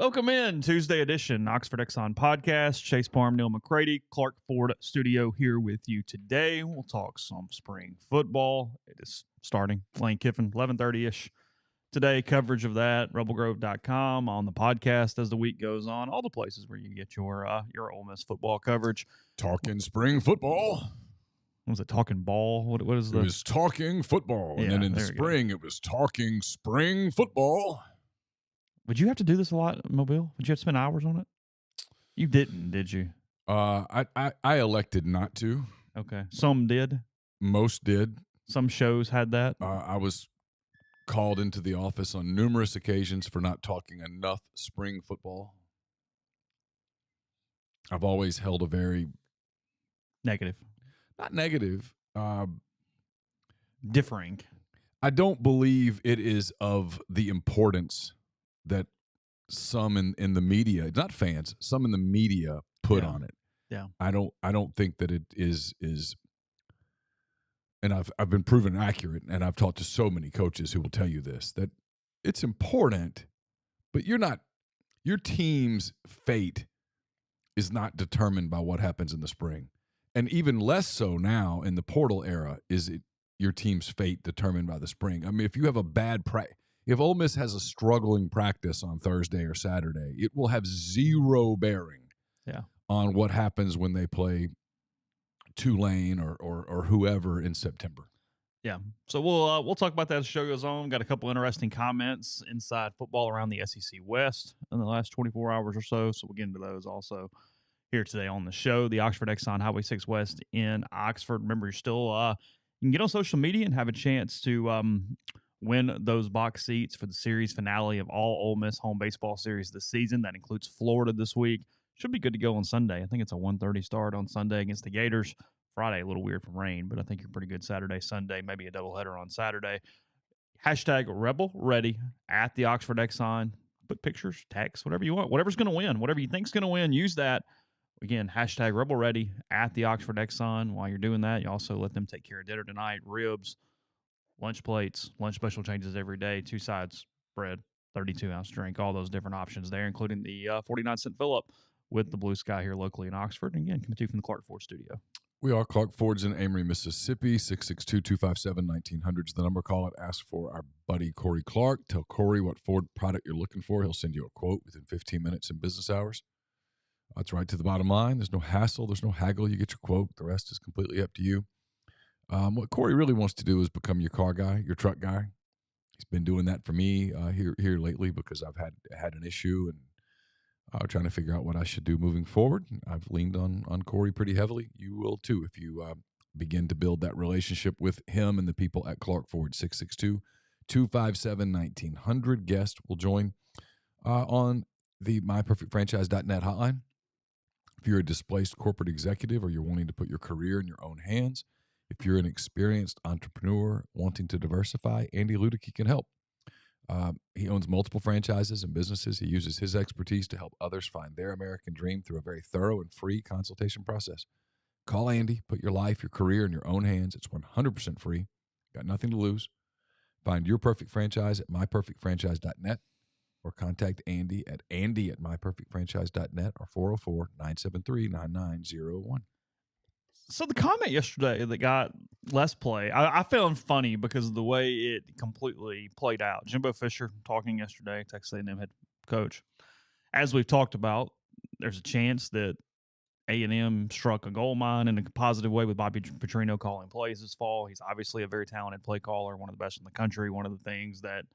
Welcome in Tuesday edition, Oxford Exxon Podcast. Chase Parham, Neal, McCready, Clark Ford Studio here with you today. We'll talk some spring football. It is starting. Playing Kiffin, 11:30-ish today. Coverage of that, rebelgrove.com, on the podcast as the week goes on. All the places where you can get your Ole Miss football coverage. Talking spring football. Was it talking ball? What is It was talking football. Yeah, and then in the there we go. spring, it was talking spring football. Would you have to do this a lot, Mobile? Would you have to spend hours on it? You didn't, did you? I elected not to. Okay. Some did. Most did. Some shows had that. I was called into the office on numerous occasions for not talking enough spring football. I've always held a very Negative. not negative. Differing. I don't believe it is of the importance that some in the media, not fans, some in the media put on it. Yeah. I don't think that it is and I've been proven accurate, and I've talked to so many coaches who will tell you this, that it's important, but your team's fate is not determined by what happens in the spring. And even less so now in the portal era is it your team's fate determined by the spring. I mean, if you have a bad if Ole Miss has a struggling practice on Thursday or Saturday, it will have zero bearing on what happens when they play Tulane or whoever in September. Yeah. So we'll talk about that as the show goes on. Got a couple interesting comments inside football around the SEC West in the last 24 hours or so. So we'll get into those also here today on the show. The Oxford Exxon Highway 6 West in Oxford. Remember, you're still you can get on social media and have a chance to win those box seats for the series finale of all Ole Miss home baseball series this season. That includes Florida this week. Should be good to go on Sunday. I think it's a 1:30 start on Sunday against the Gators. Friday, a little weird from rain, but I think you're pretty good Saturday, Sunday, maybe a doubleheader on Saturday. Hashtag Rebel Ready at the Oxford Exxon. Put pictures, text, whatever you want. Whatever's going to win. Whatever you think's going to win, use that. Again, hashtag Rebel Ready at the Oxford Exxon. While you're doing that, you also let them take care of dinner tonight. Ribs, lunch plates, lunch special changes every day, 2 sides, bread, 32-ounce drink, all those different options there, including the 49-cent fill-up with the Blue Sky here locally in Oxford. And again, coming to you from the Clark Ford Studio. We are Clark Ford's in Amory, Mississippi. 662-257-1900 is the number. Call it. Ask for our buddy Corey Clark. Tell Corey what Ford product you're looking for. He'll send you a quote within 15 minutes in business hours. That's right to the bottom line. There's no hassle. There's no haggle. You get your quote. The rest is completely up to you. What Corey really wants to do is become your car guy, your truck guy. He's been doing that for me here lately because I've had an issue and trying to figure out what I should do moving forward. I've leaned on Corey pretty heavily. You will too if you begin to build that relationship with him and the people at Clark Ford. 662-257-1900. Guest will join on the myperfectfranchise.net hotline. If you're a displaced corporate executive or you're wanting to put your career in your own hands, if you're an experienced entrepreneur wanting to diversify, Andy Ludicky can help. He owns multiple franchises and businesses. He uses his expertise to help others find their American dream through a very thorough and free consultation process. Call Andy. Put your life, your career in your own hands. It's 100% free. Got nothing to lose. Find your perfect franchise at myperfectfranchise.net or contact Andy at myperfectfranchise.net or 404-973-9901. So the comment yesterday that got less play, I found funny because of the way it completely played out. Jimbo Fisher talking yesterday, Texas A&M head coach. As we've talked about, there's a chance that A&M struck a gold mine in a positive way with Bobby Petrino calling plays this fall. He's obviously a very talented play caller, one of the best in the country. One of the things that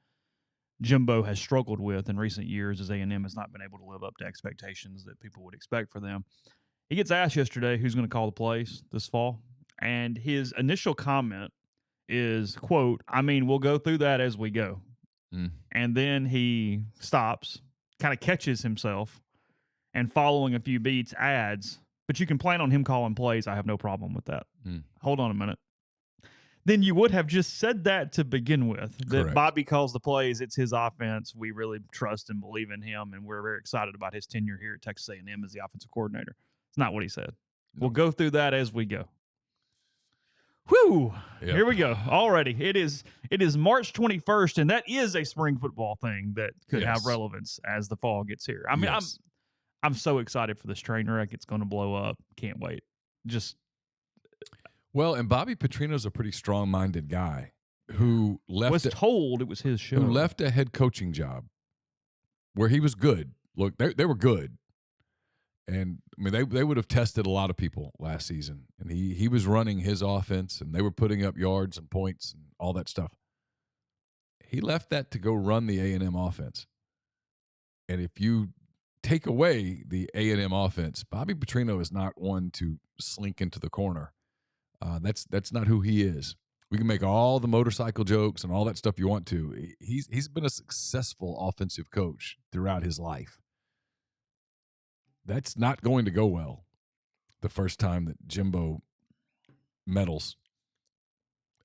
Jimbo has struggled with in recent years is A&M has not been able to live up to expectations that people would expect for them. He gets asked yesterday who's going to call the plays this fall, and his initial comment is, quote, I mean, we'll go through that as we go. And then he stops, kind of catches himself, and following a few beats adds, but you can plan on him calling plays. I have no problem with that. Hold on a minute. Then you would have just said that to begin with, that Correct. Bobby calls the plays. It's his offense. We really trust and believe in him, and we're very excited about his tenure here at Texas A&M as the offensive coordinator. It's not what he said. No. We'll go through that as we go. Whew. Yep. Here we go. Already. It is March 21st, and that is a spring football thing that could have relevance as the fall gets here. I mean, I'm so excited for this train wreck. It's going to blow up. Can't wait. And Bobby Petrino's a pretty strong-minded guy who told it was his show. Who left a head coaching job where he was good. Look, they were good. And I mean, they would have tested a lot of people last season, and he was running his offense, and they were putting up yards and points and all that stuff. He left that to go run the A&M offense. And if you take away the A&M offense, Bobby Petrino is not one to slink into the corner. That's not who he is. We can make all the motorcycle jokes and all that stuff you want to. He's been a successful offensive coach throughout his life. That's not going to go well the first time that Jimbo meddles.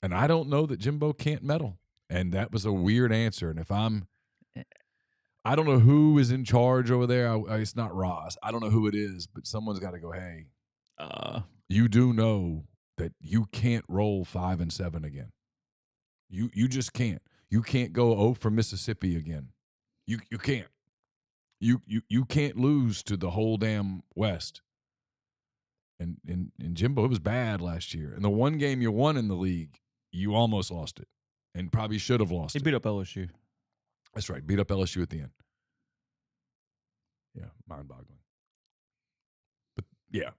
And I don't know that Jimbo can't meddle. And that was a weird answer. And I don't know who is in charge over there. It's not Ross. I don't know who it is, but someone's got to go, hey, you do know that you can't roll 5-7 again. You just can't. You can't go 0 for Mississippi again. You can't. You can't lose to the whole damn West. And Jimbo, it was bad last year. And the one game you won in the league, you almost lost it, and probably should have lost it. He beat up LSU. That's right. Beat up LSU at the end. Yeah, mind-boggling. But yeah,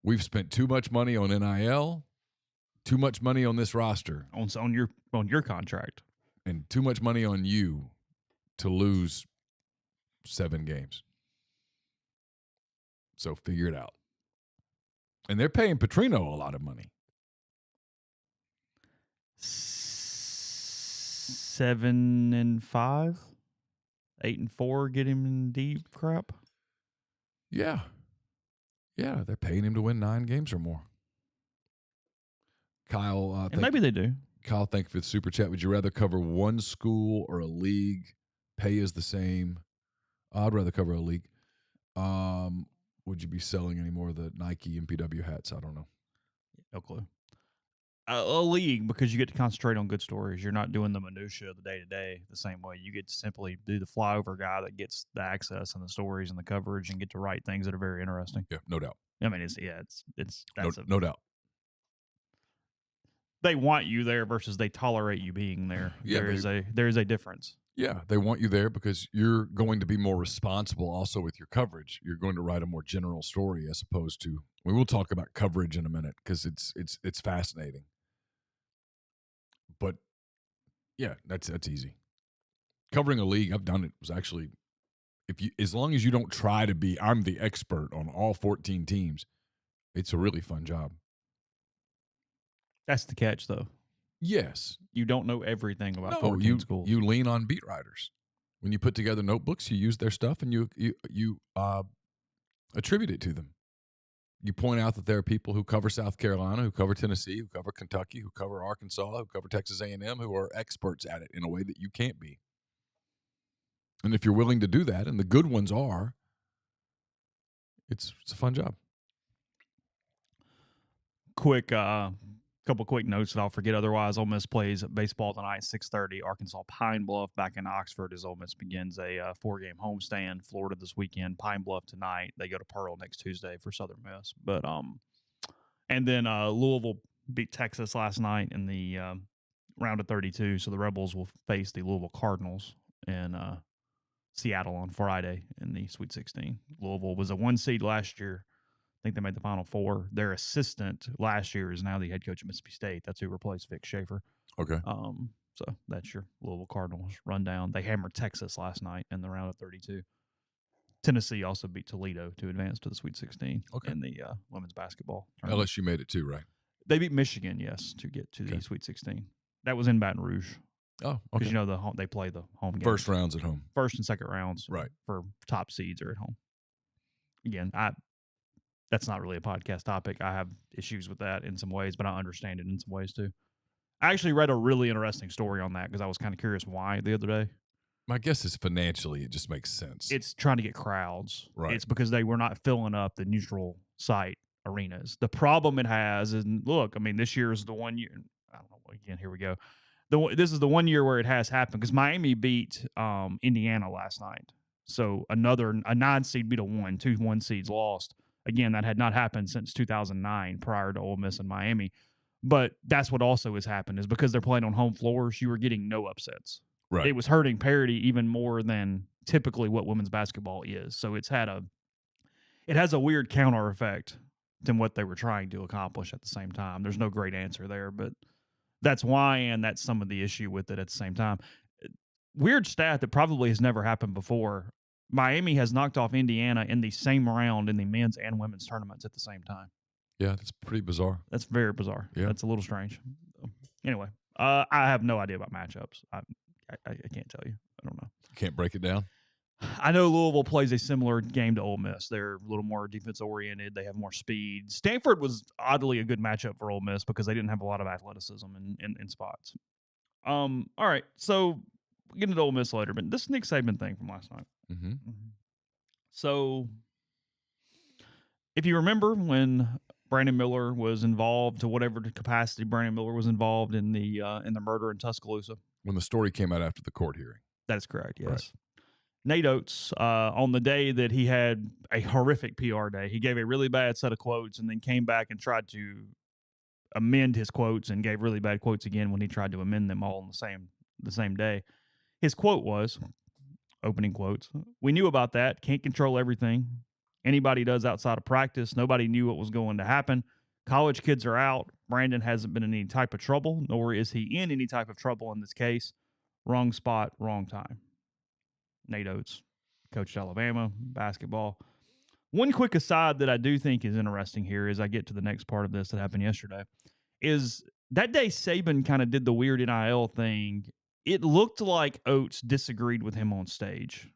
we've spent too much money on NIL, too much money on this roster, on your contract, and too much money on you to lose 7 games. So figure it out. And they're paying Petrino a lot of money. 7-5, 8-4, get him in deep crap. Yeah, they're paying him to win 9 games or more. Kyle, and maybe they do. Kyle, thank you for the super chat. Would you rather cover one school or a league? Pay is the same. I'd rather cover a league. Would you be selling any more of the Nike MPW hats? I don't know. No clue. A league, because you get to concentrate on good stories. You're not doing the minutia of the day-to-day the same way. You get to simply do the flyover guy that gets the access and the stories and the coverage and get to write things that are very interesting. Yeah, no doubt. I mean, no doubt. They want you there versus they tolerate you being there. Yeah, there is a difference. Yeah, they want you there because you're going to be more responsible also with your coverage. You're going to write a more general story as opposed to. We will talk about coverage in a minute because it's fascinating. But yeah, that's easy. Covering a league, I've done it. Was actually as long as you don't try to be, I'm the expert on all 14 teams. It's a really fun job. That's the catch, though. Yes. You don't know everything about 14 schools. You lean on beat writers. When you put together notebooks, you use their stuff and you attribute it to them. You point out that there are people who cover South Carolina, who cover Tennessee, who cover Kentucky, who cover Arkansas, who cover Texas A&M, who are experts at it in a way that you can't be. And if you're willing to do that, and the good ones are, it's a fun job. Couple quick notes that I'll forget otherwise. Ole Miss plays baseball tonight, 6:30. Arkansas Pine Bluff back in Oxford as Ole Miss begins a 4-game homestand. Florida this weekend. Pine Bluff tonight. They go to Pearl next Tuesday for Southern Miss. But and then Louisville beat Texas last night in the round of 32. So the Rebels will face the Louisville Cardinals in Seattle on Friday in the Sweet 16. Louisville was a 1 seed last year. I think they made the Final Four. Their assistant last year is now the head coach of Mississippi State. That's who replaced Vic Schaefer. Okay. So that's your Louisville Cardinals rundown. They hammered Texas last night in the round of 32. Tennessee also beat Toledo to advance to the Sweet 16 in the women's basketball tournament. LSU made it too, right? They beat Michigan, yes, to get to the Sweet 16. That was in Baton Rouge. Oh, okay. Because they play the home games. First rounds at home. First and second rounds, right? For top seeds are at home. Again, that's not really a podcast topic. I have issues with that in some ways, but I understand it in some ways too. I actually read a really interesting story on that because I was kind of curious why the other day. My guess is financially it just makes sense. It's trying to get crowds. Right. It's because they were not filling up the neutral site arenas. The problem it has is, look, I mean, this year is the one year. I don't know. Again, here we go. This is the one year where it has happened because Miami beat Indiana last night. So a 9 seed beat a 1, 2 1 seeds lost. Again, that had not happened since 2009 prior to Ole Miss and Miami. But that's what also has happened is because they're playing on home floors, you were getting no upsets. Right. It was hurting parity even more than typically what women's basketball is. So it has a weird counter effect than what they were trying to accomplish at the same time. There's no great answer there, but that's why, and that's some of the issue with it at the same time. Weird stat that probably has never happened before. Miami has knocked off Indiana in the same round in the men's and women's tournaments at the same time. Yeah, that's pretty bizarre. That's very bizarre. Yeah. That's a little strange. Anyway, I have no idea about matchups. I can't tell you. I don't know. You can't break it down? I know Louisville plays a similar game to Ole Miss. They're a little more defense-oriented. They have more speed. Stanford was oddly a good matchup for Ole Miss because they didn't have a lot of athleticism in spots. All right, so we'll get into Ole Miss later, but this Nick Saban thing from last night. Mm-hmm. So if you remember when Brandon Miller was involved, to whatever capacity Brandon Miller was involved in the murder in Tuscaloosa. When the story came out after the court hearing. That is correct, yes. Right. Nate Oates, on the day that he had a horrific PR day, he gave a really bad set of quotes and then came back and tried to amend his quotes and gave really bad quotes again when he tried to amend them all on the same day. His quote was, opening quotes, "We knew about that, can't control everything. Anybody does outside of practice. Nobody knew what was going to happen. College kids are out. Brandon hasn't been in any type of trouble, nor is he in any type of trouble in this case. Wrong spot, wrong time." Nate Oates, coached Alabama basketball. One quick aside that I do think is interesting here as I get to the next part of this that happened yesterday is that day Saban kind of did the weird NIL thing. It looked like Oates disagreed with him on stage.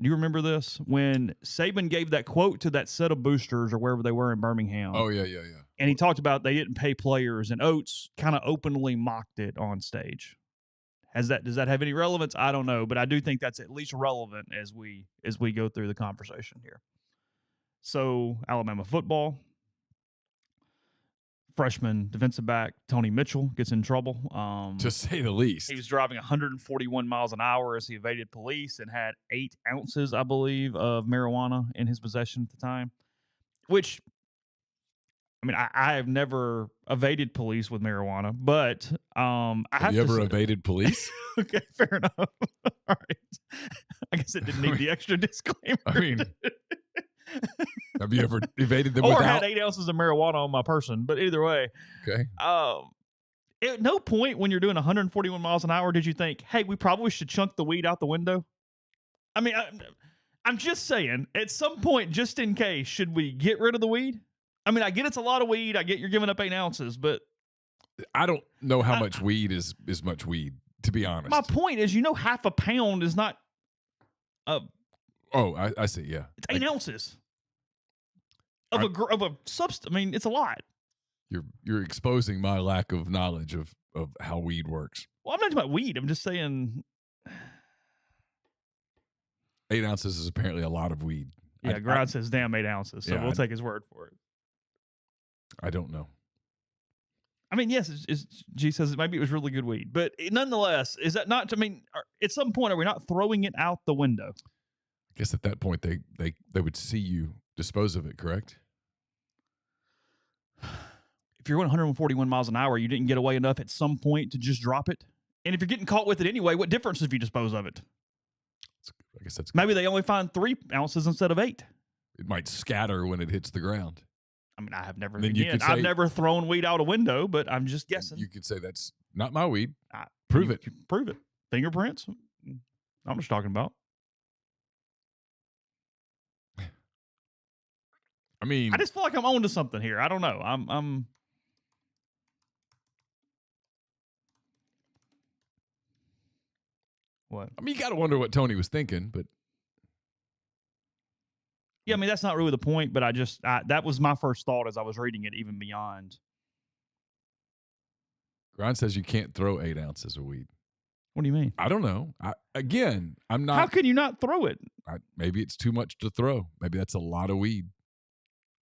Do you remember this? When Saban gave that quote to that set of boosters or wherever they were in Birmingham. Oh, yeah. And he talked about they didn't pay players, and Oates kind of openly mocked it on stage. Does that have any relevance? I don't know, but I do think that's at least relevant as we go through the conversation here. So, Alabama football. Freshman defensive back Tony Mitchell gets in trouble. To say the least. He was driving 141 miles an hour as he evaded police and had 8 ounces, I believe, of marijuana in his possession at the time. Which, I mean, I have never evaded police with marijuana, but have you ever evaded police? Okay, fair enough. All right. I guess it didn't need the extra disclaimer. I mean, have you ever evaded them or without? had 8 ounces of marijuana on my person? But either way, okay. At no point when you're doing 141 miles an hour did you think, hey, we probably should chunk the weed out the window? I mean, I'm just saying, at some point, just in case, should we get rid of the weed? I mean, I get it's a lot of weed. I get you're giving up 8 ounces, but I don't know how much weed is much weed, to be honest. My point is, half a pound is not. I see. Yeah, it's 8 ounces of a substance. I mean, it's a lot. You're exposing my lack of knowledge of how weed works. Well, I'm not talking about weed. I'm just saying 8 ounces is apparently a lot of weed. Yeah, Grind says damn 8 ounces, so we'll take his word for it. I don't know. I mean, yes, G says maybe it was really good weed, but nonetheless, is that not? I mean, at some point, are we not throwing it out the window? I guess at that point they would see you dispose of it, correct? If you're going 141 miles an hour, you didn't get away enough at some point to just drop it. And if you're getting caught with it anyway, what difference if you dispose of it? I guess that's maybe they only find 3 ounces instead of 8. It might scatter when it hits the ground. I mean, I've never thrown weed out a window, but I'm just guessing. You could say that's not my weed. Prove it. Prove it. Fingerprints. I'm just talking about. I mean, I just feel like I'm on to something here. I don't know. I'm. What? I mean, you got to wonder what Tony was thinking, but. Yeah, I mean, that's not really the point, but that was my first thought as I was reading it, even beyond. Grind says you can't throw 8 ounces of weed. What do you mean? I don't know. I'm not. How can you not throw it? Maybe it's too much to throw. Maybe that's a lot of weed.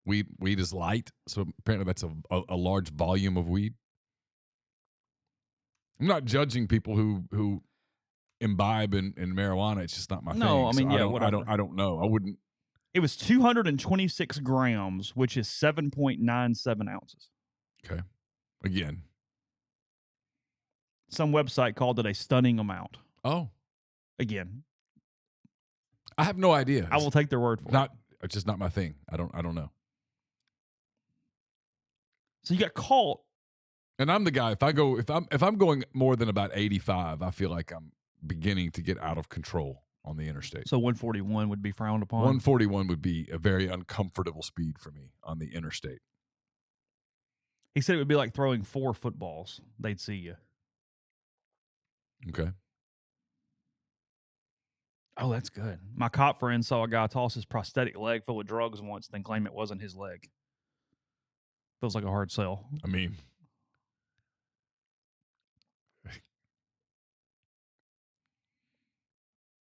weed is light, so apparently that's a large volume of weed. I'm not judging people who imbibe in marijuana. It's just not my thing. No, I mean, so yeah, whatever. I don't know. I wouldn't. It was 226 grams, which is 7.97 ounces. Okay. Again. Some website called it a stunning amount. Oh. Again. I have no idea. I will take their word for it. It's just not my thing. I don't know. So you got caught. And I'm the guy, if I'm going more than about 85, I feel like I'm beginning to get out of control on the interstate. So 141 would be frowned upon? 141 would be a very uncomfortable speed for me on the interstate. He said it would be like throwing 4 footballs. They'd see you. Okay. Oh, that's good. My cop friend saw a guy toss his prosthetic leg full of drugs once, then claim it wasn't his leg. Feels like a hard sell. I mean,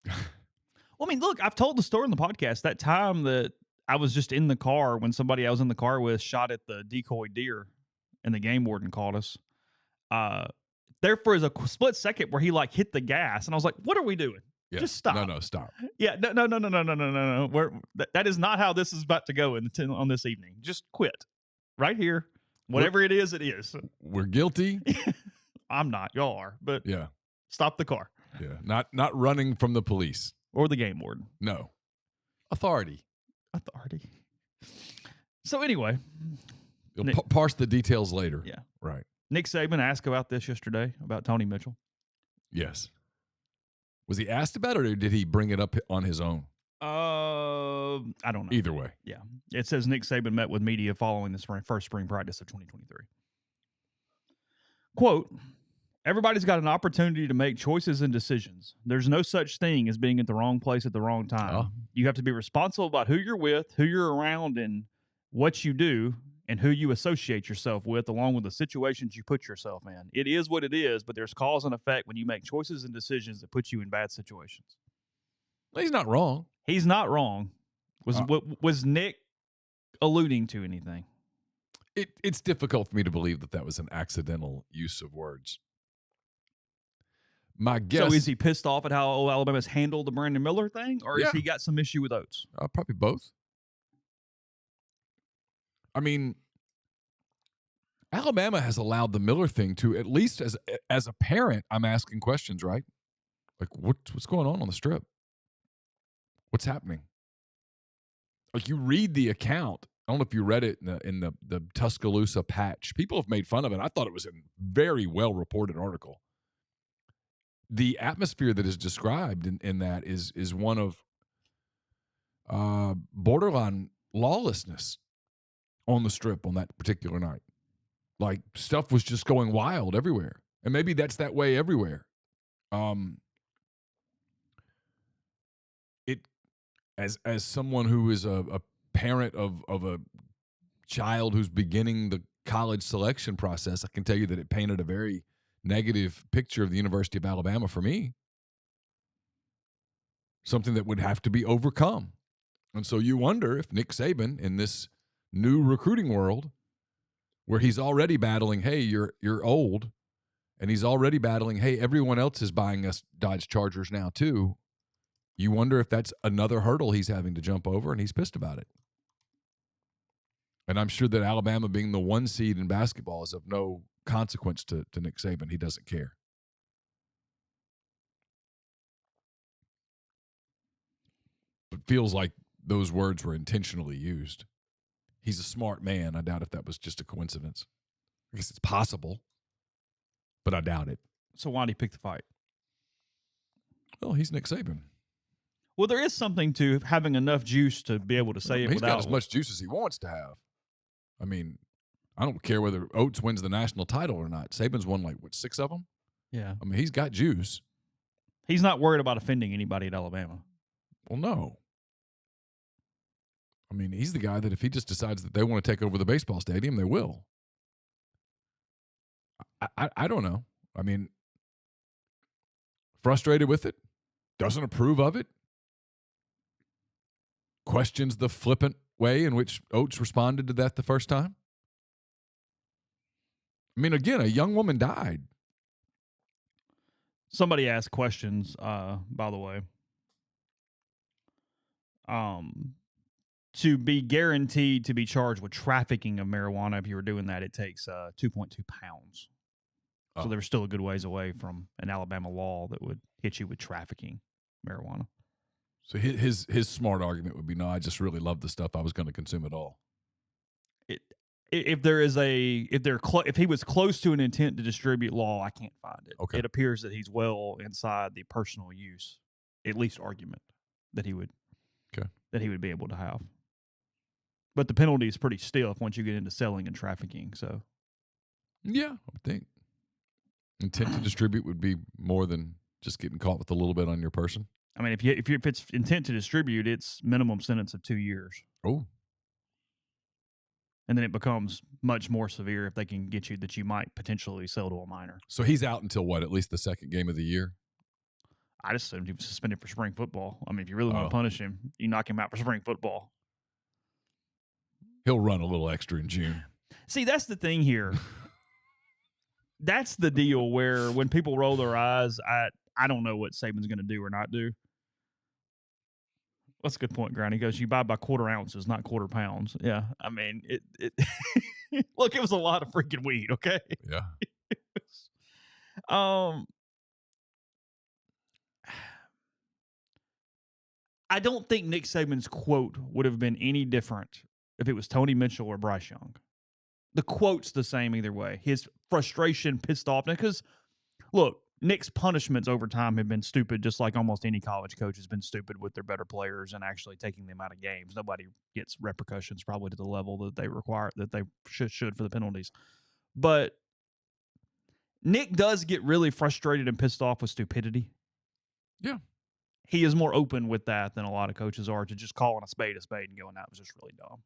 well, I mean, look, I've told the story in the podcast. That time that I was just in the car when somebody I was in the car with shot at the decoy deer and the game warden called us. There for a split second where he like hit the gas and I was like, what are we doing? yeah. Just stop. No, stop. Yeah, no. That is not how this is about to go on this evening. Just quit right here. Whatever it is, it is. We're guilty. I'm not. Y'all are. But yeah. Stop the car. Yeah. Not running from the police. Or the game warden. No. Authority. So anyway. You'll parse the details later. Yeah. Right. Nick Saban asked about this yesterday, about Tony Mitchell. Yes. Was he asked about it or did he bring it up on his own? I don't know. Either way. Yeah. It says Nick Saban met with media following the first spring practice of 2023. Quote, everybody's got an opportunity to make choices and decisions. There's no such thing as being at the wrong place at the wrong time. Oh. You have to be responsible about who you're with, who you're around, and what you do, and who you associate yourself with, along with the situations you put yourself in. It is what it is, but there's cause and effect when you make choices and decisions that put you in bad situations. He's not wrong. He's not wrong. Was Nick alluding to anything? It's difficult for me to believe that was an accidental use of words. My guess. So is he pissed off at how Alabama's handled the Brandon Miller thing, or has he got some issue with Oates? Probably both. I mean, Alabama has allowed the Miller thing to, at least as a parent, I'm asking questions, right? Like, what's going on the strip? What's happening? Like, you read the account. I don't know if you read it in the Tuscaloosa Patch. People have made fun of it. I thought it was a very well-reported article. The atmosphere that is described in that is one of borderline lawlessness on the strip on that particular night. Like, stuff was just going wild everywhere. And maybe that's that way everywhere. As someone who is a parent of a child who's beginning the college selection process, I can tell you that it painted a very negative picture of the University of Alabama for me. Something that would have to be overcome. And so you wonder if Nick Saban, in this new recruiting world, where he's already battling, hey, you're old, and he's already battling, hey, everyone else is buying us Dodge Chargers now too. You wonder if that's another hurdle he's having to jump over, and he's pissed about it. And I'm sure that Alabama being the 1 seed in basketball is of no consequence to Nick Saban. He doesn't care. But feels like those words were intentionally used. He's a smart man. I doubt if that was just a coincidence. I guess it's possible, but I doubt it. So why did he pick the fight? Well, he's Nick Saban. Well, there is something to having enough juice to be able to say it He's without... got as much juice as he wants to have. I mean, I don't care whether Oates wins the national title or not. Saban's won, 6 of them? Yeah. I mean, he's got juice. He's not worried about offending anybody at Alabama. Well, no. I mean, he's the guy that if he just decides that they want to take over the baseball stadium, they will. I don't know. I mean, frustrated with it, doesn't approve of it, questions the flippant way in which Oates responded to that the first time? I mean, again, a young woman died. Somebody asked questions, by the way. To be guaranteed to be charged with trafficking of marijuana, if you were doing that, it takes 2.2 pounds. Oh. So they're still a good ways away from an Alabama law that would hit you with trafficking marijuana. So his smart argument would be, no, I just really love the stuff. I was going to consume it all. If he was close to an intent to distribute law, I can't find it. Okay. It appears that he's well inside the personal use, at least argument that he would be able to have. But the penalty is pretty stiff once you get into selling and trafficking. So, yeah, I would think intent to distribute would be more than just getting caught with a little bit on your person. I mean, if it's intent to distribute, it's minimum sentence of 2 years. Oh. And then it becomes much more severe if they can get you that you might potentially sell to a minor. So he's out until what? At least the second game of the year? I just assumed he was suspended for spring football. I mean, if you really want to punish him, you knock him out for spring football. He'll run a little extra in June. See, that's the thing here. That's the deal where when people roll their eyes, I don't know what Saban's going to do or not do. That's a good point, Grant. He goes, you buy by quarter ounces, not quarter pounds. Yeah, I mean, it look, it was a lot of freaking weed, okay? Yeah. I don't think Nick Saban's quote would have been any different if it was Tony Mitchell or Bryce Young. The quote's the same either way. His frustration, pissed off. Because, look, Nick's punishments over time have been stupid, just like almost any college coach has been stupid with their better players and actually taking them out of games. Nobody gets repercussions probably to the level that they require, that they should for the penalties. But Nick does get really frustrated and pissed off with stupidity. Yeah. He is more open with that than a lot of coaches are to just calling a spade and going, that was just really dumb.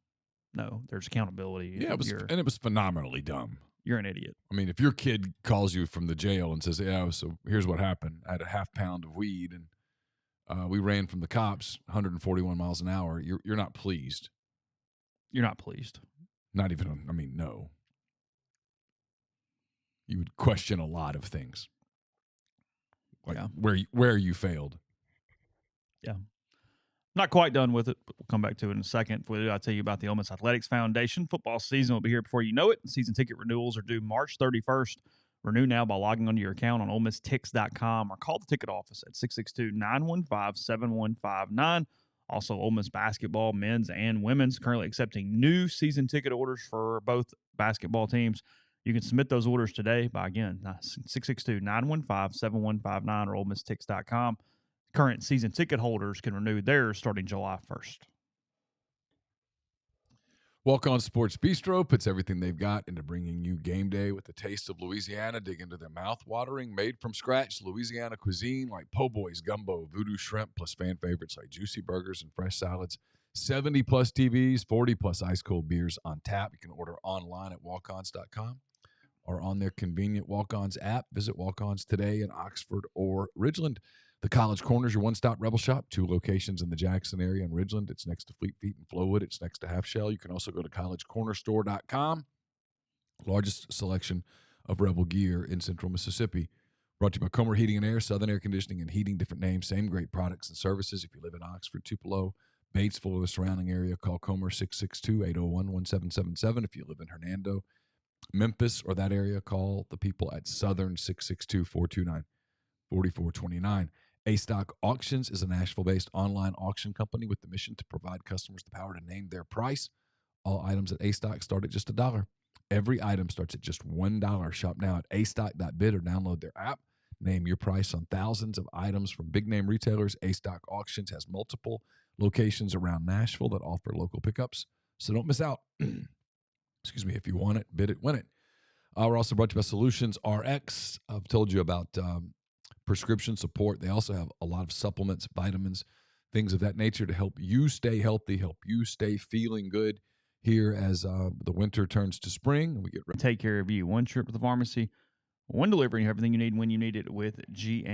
No, there's accountability. Yeah, it was phenomenally dumb. You're an idiot. I mean, if your kid calls you from the jail and says, yeah, so here's what happened. I had a half pound of weed and we ran from the cops 141 miles an hour. You're not pleased. You're not pleased. Not even, no. You would question a lot of things. Like where you failed. Yeah. Not quite done with it, but we'll come back to it in a second. I'll tell you about the Ole Miss Athletics Foundation. Football season will be here before you know it. Season ticket renewals are due March 31st. Renew now by logging onto your account on OleMissTix.com or call the ticket office at 662-915-7159. Also, Ole Miss basketball, men's and women's, currently accepting new season ticket orders for both basketball teams. You can submit those orders today by, again, 662-915-7159 or OleMissTix.com. Current season ticket holders can renew theirs starting July 1st. Walk On Sports Bistro puts everything they've got into bringing you game day with a taste of Louisiana. Dig into their mouth-watering, made-from-scratch Louisiana cuisine like po' boys, gumbo, voodoo shrimp, plus fan favorites like juicy burgers and fresh salads. 70-plus TVs, 40-plus ice-cold beers on tap. You can order online at walkons.com or on their convenient Walk-Ons app. Visit Walk-Ons today in Oxford or Ridgeland. The College Corner is your one-stop Rebel shop. 2 locations in the Jackson area and Ridgeland. It's next to Fleet Feet and Flowwood. It's next to Half Shell. You can also go to collegecornerstore.com. Largest selection of Rebel gear in central Mississippi. Brought to you by Comer Heating and Air, Southern Air Conditioning and Heating. Different names, same great products and services. If you live in Oxford, Tupelo, Batesville, or the surrounding area, call Comer 662-801-1777. If you live in Hernando, Memphis, or that area, call the people at Southern 662-429-4429. A-Stock Auctions is a Nashville-based online auction company with the mission to provide customers the power to name their price. All items at A-Stock start at just $1. Every item starts at just $1. Shop now at astock.bid or download their app. Name your price on thousands of items from big-name retailers. A-Stock Auctions has multiple locations around Nashville that offer local pickups, so don't miss out. Excuse me. If you want it, bid it, win it. We're also brought to you by Solutions RX. I've told you about prescription support. They also have a lot of supplements, vitamins, things of that nature to help you stay healthy, help you stay feeling good here as the winter turns to spring. And we get ready. Take care of you. One trip to the pharmacy, one delivery, everything you need when you need it with G&